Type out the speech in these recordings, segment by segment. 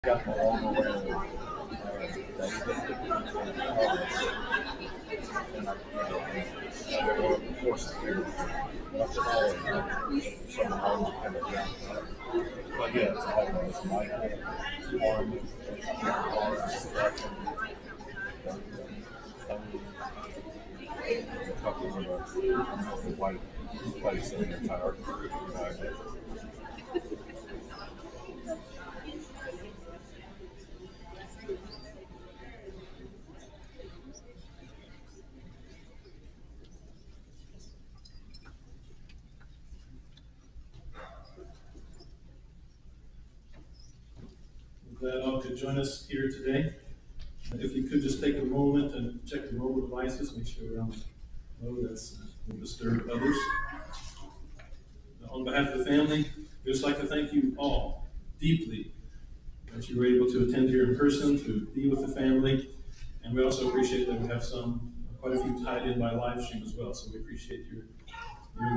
got them along the way. And of course, much taller than some homes kind of young. But yeah, it's almost Michael, Army, a couple of the white place in the entire group. Glad all could join us here today. If you could just take a moment and check your mobile devices, make sure we're on low, that's will disturb others. On behalf of the family, we'd just like to thank you all deeply that you were able to attend here in person, to be with the family, and we also appreciate that we have quite a few tied in by live stream as well, so we appreciate your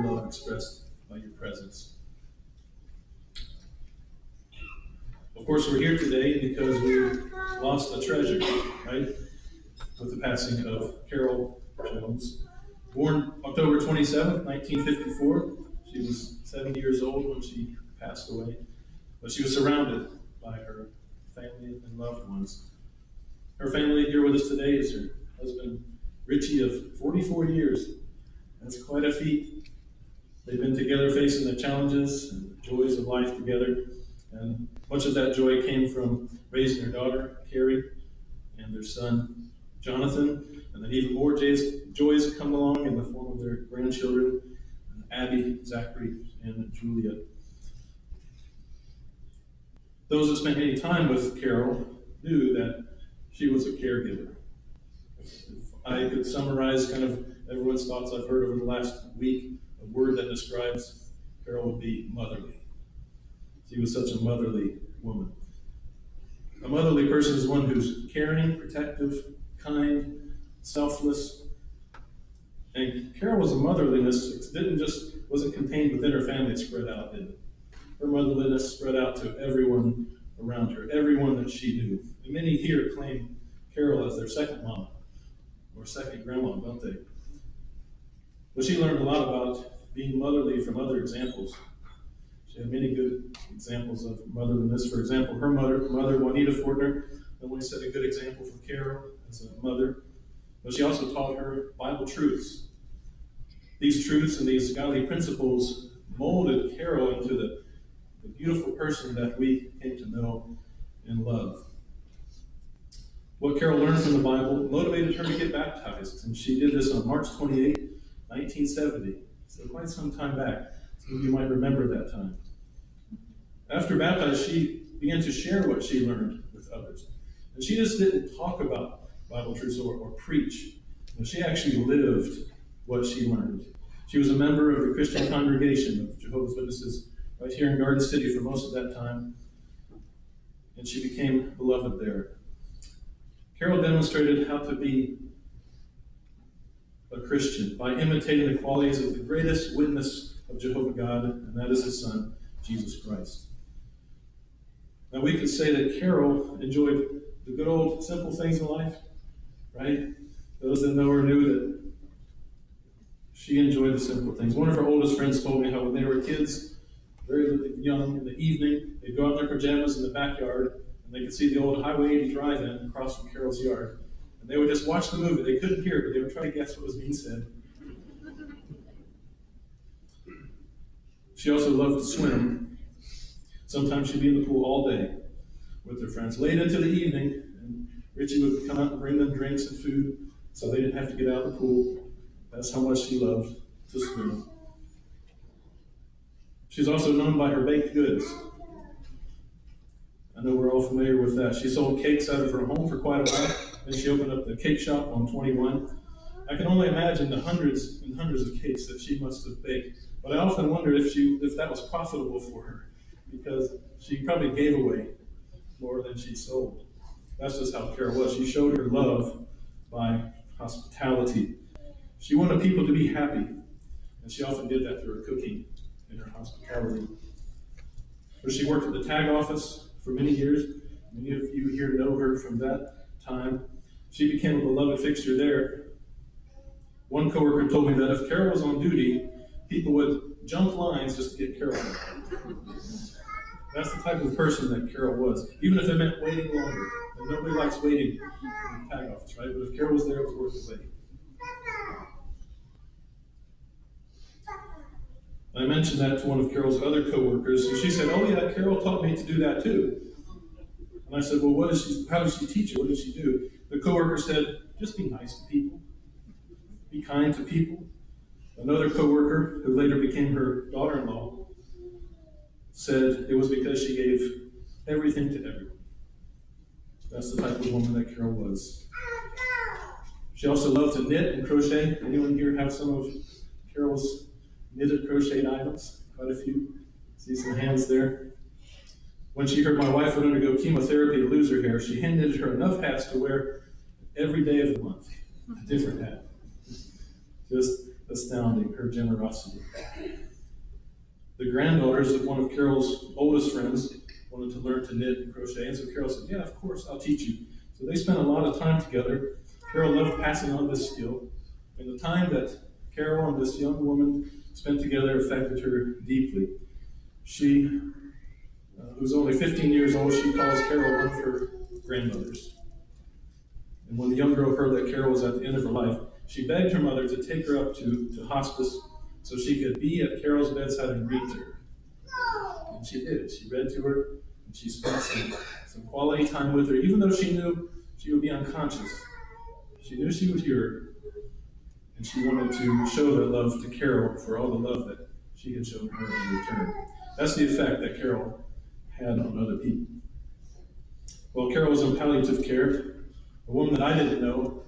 love expressed by your presence. Of course, we're here today because we lost a treasure, right? With the passing of Carol Jones. Born October 27th, 1954. She was 70 years old when she passed away. But she was surrounded by her family and loved ones. Her family here with us today is her husband, Richie, of 44 years. That's quite a feat. They've been together facing the challenges and the joys of life together. And much of that joy came from raising their daughter, Carrie, and their son, Jonathan. And then even more joys come along in the form of their grandchildren, Abby, Zachary, and Julia. Those that spent any time with Carol knew that she was a caregiver. If I could summarize kind of everyone's thoughts I've heard over the last week, a word that describes Carol would be motherly. She was such a motherly woman. A motherly person is one who's caring, protective, kind, selfless. And Carol was a motherliness. It wasn't contained within her family, it spread out, didn't it? Her motherliness spread out to everyone around her, everyone that she knew. And many here claim Carol as their second mama or second grandma, don't they? But she learned a lot about being motherly from other examples. She had many good examples of motherliness. For example, her mother, Juanita Fortner, always set a good example for Carol as a mother. But she also taught her Bible truths. These truths and these godly principles molded Carol into the beautiful person that we came to know and love. What Carol learned from the Bible motivated her to get baptized, and she did this on March 28, 1970. So quite some time back. Some of you might remember that time. After baptized, she began to share what she learned with others. And she just didn't talk about Bible truths or preach. She actually lived what she learned. She was a member of the Christian congregation of Jehovah's Witnesses right here in Garden City for most of that time. And she became beloved there. Carol demonstrated how to be a Christian by imitating the qualities of the greatest witness of Jehovah God, and that is his son, Jesus Christ. Now we could say that Carol enjoyed the good old simple things in life, right? Those that know her knew that she enjoyed the simple things. One of her oldest friends told me how when they were kids, very young, in the evening, they'd go out in their pajamas in the backyard, and they could see the old Highway 80 drive-in across from Carol's yard. And they would just watch the movie. They couldn't hear it, but they would try to guess what was being said. She also loved to swim. Sometimes she'd be in the pool all day with her friends, late into the evening, and Richie would come out and bring them drinks and food so they didn't have to get out of the pool. That's how much she loved to swim. She's also known by her baked goods. I know we're all familiar with that. She sold cakes out of her home for quite a while. Then she opened up the cake shop on 21. I can only imagine the hundreds and hundreds of cakes that she must have baked. But I often wondered if that was profitable for her, because she probably gave away more than she sold. That's just how Carol was. She showed her love by hospitality. She wanted people to be happy, and she often did that through her cooking and her hospitality. Where she worked at the tag office for many years, Many of you here know her from that time. She became a beloved fixture there. One coworker told me that if Carol was on duty, people would jump lines just to get Carol. That's the type of person that Carol was, even if it meant waiting longer. And nobody likes waiting in the tag office, right? But if Carol was there, it was worth the wait. I mentioned that to one of Carol's other coworkers, and she said, "Oh yeah, Carol taught me to do that too." And I said, "Well, how does she teach you? What did she do?" The coworker said, "Just be nice to people. Be kind to people." Another coworker, who later became her daughter-in-law, said it was because she gave everything to everyone. That's the type of woman that Carol was. She also loved to knit and crochet. Anyone here have some of Carol's knitted crocheted items? Quite a few. See some hands there. When she heard my wife would undergo chemotherapy to lose her hair, she hand knitted her enough hats to wear every day of the month. A different hat. Just astounding, her generosity. The granddaughters of one of Carol's oldest friends wanted to learn to knit and crochet, and so Carol said, "Yeah, of course, I'll teach you." So they spent a lot of time together. Carol loved passing on this skill, and the time that Carol and this young woman spent together affected her deeply. She, who's only 15 years old, she calls Carol one of her grandmothers. And when the young girl heard that Carol was at the end of her life, she begged her mother to take her up to hospice so she could be at Carol's bedside and read to her. And she did. She read to her, and she spent some quality time with her, even though she knew she would be unconscious. She knew she would hear her, and she wanted to show that love to Carol for all the love that she had shown her in return. That's the effect that Carol had on other people. While Carol was in palliative care, a woman that I didn't know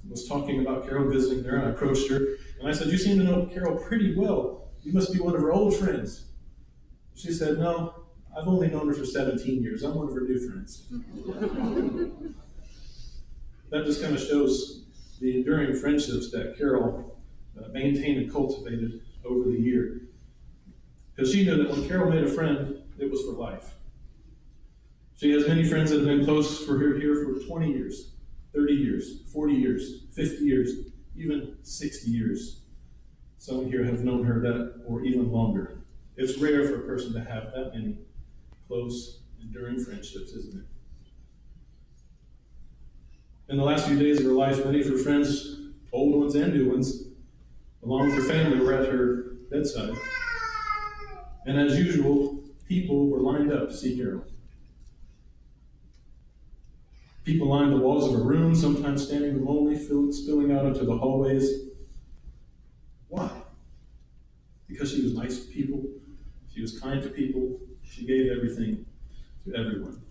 was talking about Carol visiting there, and I approached her, and I said, "You seem to know Carol pretty well. You must be one of her old friends." She said, "No, I've only known her for 17 years. I'm one of her new friends." That just kind of shows the enduring friendships that Carol maintained and cultivated over the year. Because she knew that when Carol made a friend, it was for life. She has many friends that have been close for her here for 20 years, 30 years, 40 years, 50 years, even 60 years. Some here have known her that or even longer. It's rare for a person to have that many close, enduring friendships, isn't it? In the last few days of her life, many of her friends, old ones and new ones, along with her family, were at her bedside. And as usual, people were lined up to see Carol. People lined the walls of her room, sometimes standing room only, spilling out into the hallways. Why? Because she was nice to people, she was kind to people, she gave everything to everyone.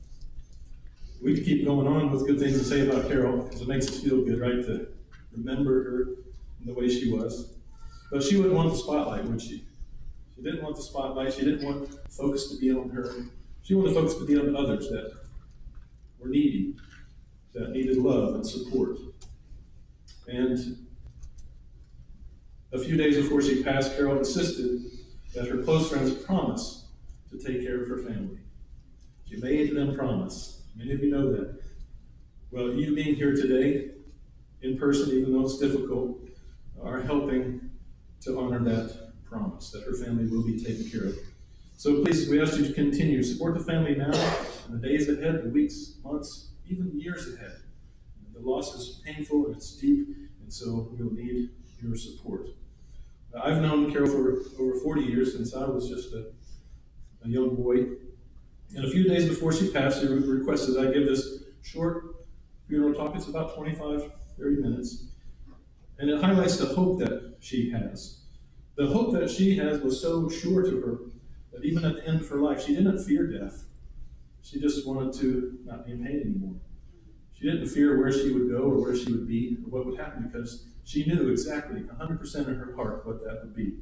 We could keep going on with good things to say about Carol, because it makes us feel good, right, to remember her in the way she was. But she wouldn't want the spotlight, would she? She didn't want the spotlight. She didn't want focus to be on her. She wanted focus to be on others that were needy, that needed love and support. And a few days before she passed, Carol insisted that her close friends promise to take care of her family. She made them promise. Many of you know that. Well, you being here today, in person, even though it's difficult, are helping to honor that promise, that her family will be taken care of. So please, we ask you to continue. Support the family now, in the days ahead, the weeks, months, even years ahead. The loss is painful and it's deep, and so we'll need your support. I've known Carol for over 40 years, since I was just a young boy. And a few days before she passed, she requested I give this short funeral talk. It's about 25, 30 minutes. And it highlights the hope that she has. The hope that she has was so sure to her that even at the end of her life, she didn't fear death. She just wanted to not be in pain anymore. She didn't fear where she would go or where she would be or what would happen, because she knew exactly, 100% in her heart, what that would be.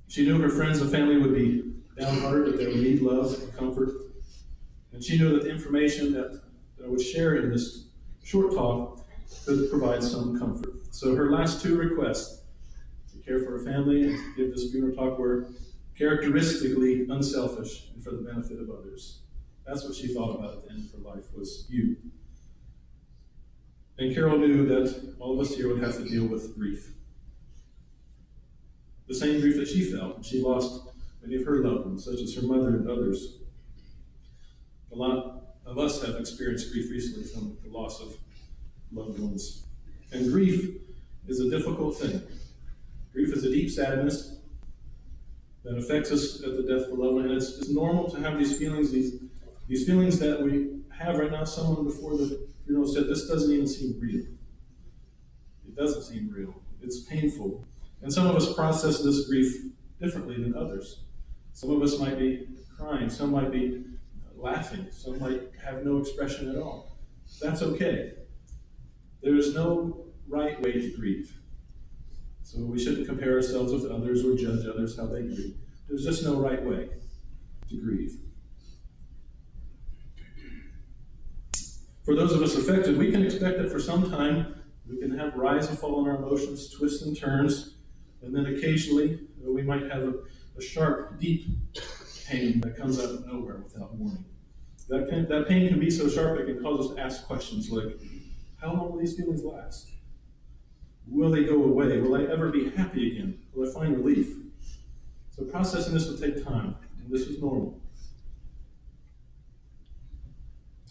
She knew her friends and family would be downhearted, that they would need love and comfort. And she knew that the information that I would share in this short talk could provide some comfort. So her last two requests, to care for her family and to give this funeral talk, were characteristically unselfish and for the benefit of others. That's what she thought about at the end of her life, was you. And Carol knew that all of us here would have to deal with grief. The same grief that she felt. She lost many of her loved ones, such as her mother and others. A lot of us have experienced grief recently from the loss of loved ones. And grief is a difficult thing. Grief is a deep sadness that affects us at the death of a loved one. And it's normal to have these feelings, these feelings that we have right now. Someone before the funeral said, this doesn't even seem real. It doesn't seem real. It's painful. And some of us process this grief differently than others. Some of us might be crying. Some might be laughing. Some might have no expression at all. That's okay. There is no right way to grieve. So we shouldn't compare ourselves with others or judge others how they grieve. There's just no right way to grieve. For those of us affected, we can expect that for some time we can have rise and fall in our emotions, twists and turns, and then occasionally we might have a sharp, deep pain that comes out of nowhere without warning. That pain can be so sharp it can cause us to ask questions like, how long will these feelings last? Will they go away? Will I ever be happy again? Will I find relief? So processing this will take time, and this is normal.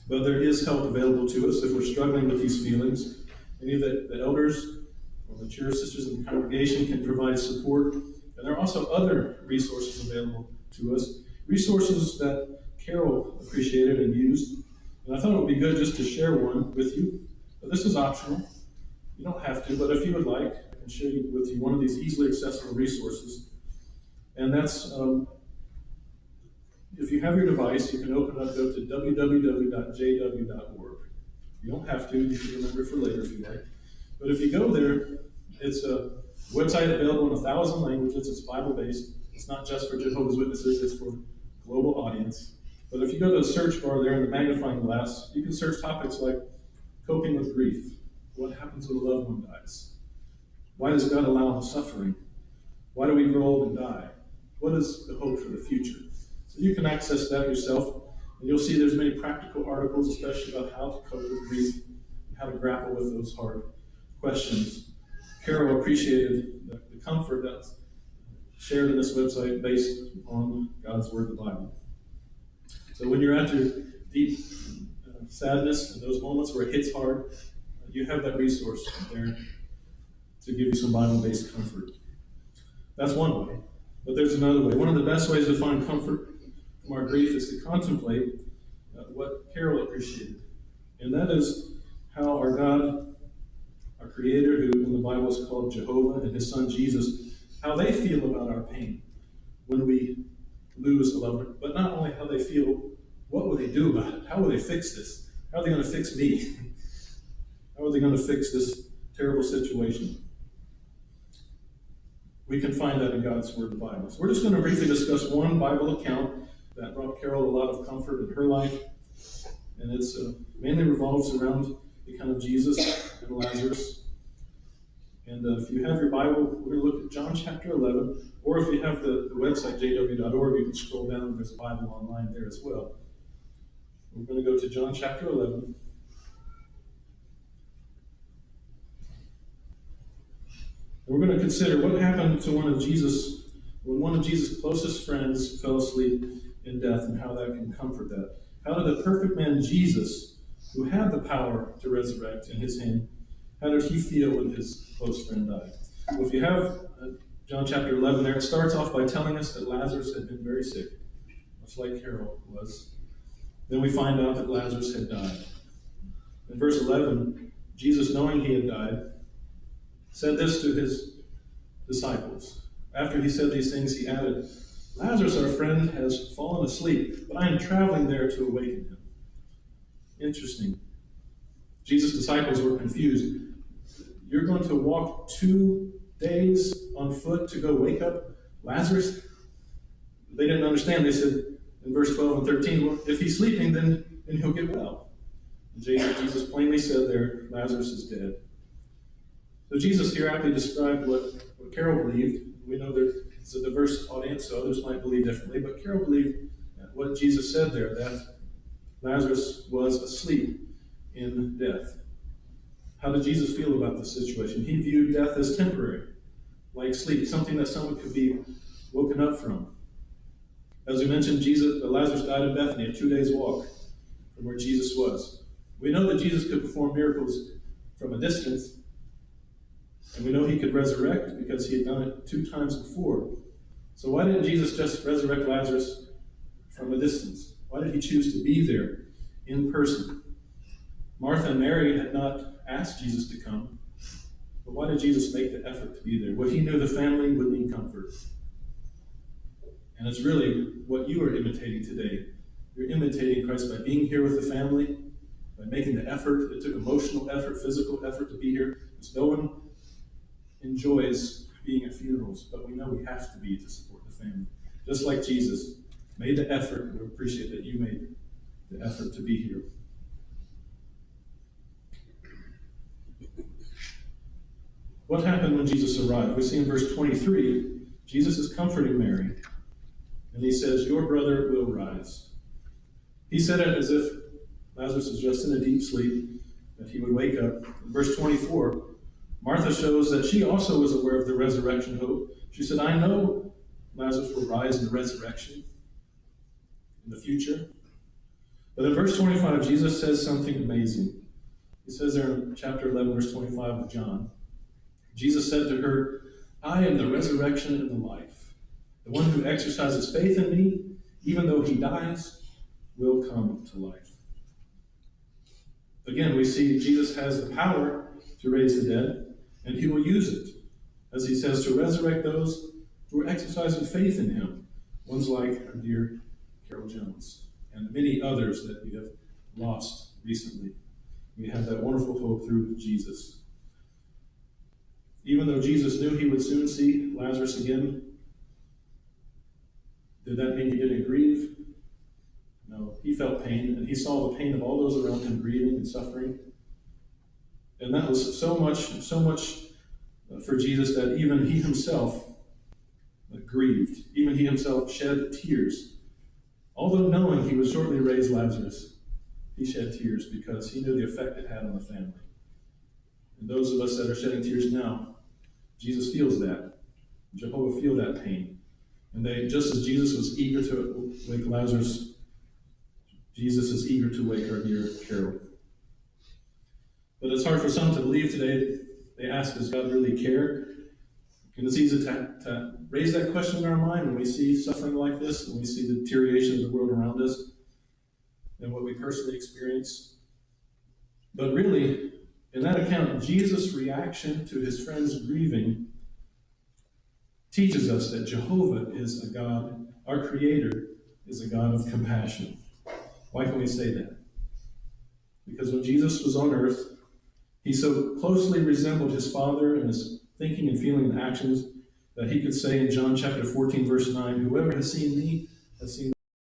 But there is help available to us if we're struggling with these feelings. Any of the elders or mature sisters in the congregation can provide support. And there are also other resources available to us, resources that Carol appreciated and used. And I thought it would be good just to share one with you. But this is optional. You don't have to, but if you would like, I can share with you one of these easily accessible resources. And that's, if you have your device, you can open it up, go to www.jw.org. You don't have to, you can remember it for later if you like. But if you go there, it's a website available in 1,000 languages. It's Bible-based. It's not just for Jehovah's Witnesses, it's for global audience. But if you go to the search bar there in the magnifying glass, you can search topics like coping with grief. What happens when a loved one dies? Why does God allow suffering? Why do we grow old and die? What is the hope for the future? So you can access that yourself, and you'll see there's many practical articles, especially about how to cope with grief and how to grapple with those hard questions. Carol appreciated the comfort that's shared in this website based on God's Word, the Bible. So when you're at your deep sadness and those moments where it hits hard, you have that resource there to give you some Bible-based comfort. That's one way. But there's another way. One of the best ways to find comfort from our grief is to contemplate what Carol appreciated. And that is how our God, our Creator, who in the Bible is called Jehovah, and His Son Jesus, how they feel about our pain when we lose a loved one. But not only how they feel, what will they do about it? How will they fix this? How are they going to fix me? How are they going to fix this terrible situation? We can find that in God's Word, the Bible. So we're just going to briefly discuss one Bible account that brought Carol a lot of comfort in her life. And it mainly revolves around the account of Jesus and Lazarus. And if you have your Bible, we're going to look at John chapter 11. Or if you have the website, jw.org, you can scroll down and there's a Bible online there as well. We're going to go to John chapter 11. We're going to consider what happened to when one of Jesus' closest friends fell asleep in death and how that can comfort that. How did the perfect man Jesus, who had the power to resurrect in his hand, how did he feel when his close friend died? Well, if you have John chapter 11 there, it starts off by telling us that Lazarus had been very sick, much like Carol was. Then we find out that Lazarus had died. In verse 11, Jesus, knowing he had died, said this to his disciples. After he said these things, he added, Lazarus, our friend, has fallen asleep, but I am traveling there to awaken him. Interesting. Jesus' disciples were confused. You're going to walk 2 days on foot to go wake up Lazarus? They didn't understand. They said in verse 12 and 13, well, if he's sleeping, then he'll get well. And Jesus plainly said there, Lazarus is dead. So Jesus here aptly described what Carol believed. We know it's a diverse audience, so others might believe differently, but Carol believed what Jesus said there, that Lazarus was asleep in death. How did Jesus feel about the situation? He viewed death as temporary, like sleep, something that someone could be woken up from. As we mentioned, Lazarus died in Bethany, a 2 days walk from where Jesus was. We know that Jesus could perform miracles from a distance, and we know he could resurrect because he had done it 2 times before. So why didn't Jesus just resurrect Lazarus from a distance? Why did he choose to be there in person? Martha and Mary had not asked Jesus to come, but why did Jesus make the effort to be there? Well, he knew the family would need comfort. And it's really what you are imitating today. You're imitating Christ by being here with the family, by making the effort. It took emotional effort, physical effort to be here. Because no one enjoys being at funerals, but we know we have to be to support the family. Just like Jesus made the effort, we appreciate that you made the effort to be here. What happened when Jesus arrived? We see in verse 23, Jesus is comforting Mary, and he says, "Your brother will rise." He said it as if Lazarus was just in a deep sleep, that he would wake up. In verse 24, Martha shows that she also was aware of the resurrection hope. She said, "I know Lazarus will rise in the resurrection in the future." But in verse 25, Jesus says something amazing. He says there in chapter 11, verse 25 of John, Jesus said to her, "I am the resurrection and the life. The one who exercises faith in me, even though he dies, will come to life." Again, we see Jesus has the power to raise the dead, and he will use it, as he says, to resurrect those who are exercising faith in him. Ones like our dear Carol Jones, and many others that we have lost recently. We have that wonderful hope through Jesus. Even though Jesus knew he would soon see Lazarus again, did that mean he didn't grieve? No, he felt pain, and he saw the pain of all those around him grieving and suffering. And that was so much for Jesus that even he himself grieved. Even he himself shed tears. Although knowing he would shortly raise Lazarus, he shed tears because he knew the effect it had on the family. And those of us that are shedding tears now, Jesus feels that. Jehovah feel that pain. And just as Jesus was eager to wake Lazarus, Jesus is eager to wake our dear Carol. But it's hard for some to believe today. They ask, does God really care? And it's easy to raise that question in our mind when we see suffering like this, when we see the deterioration of the world around us, and what we personally experience. But really, in that account, Jesus' reaction to his friends grieving teaches us that Jehovah is a God, our Creator is a God of compassion. Why can we say that? Because when Jesus was on earth, he so closely resembled his Father in his thinking and feeling and actions that he could say in John chapter 14, verse 9, "Whoever has seen me has seen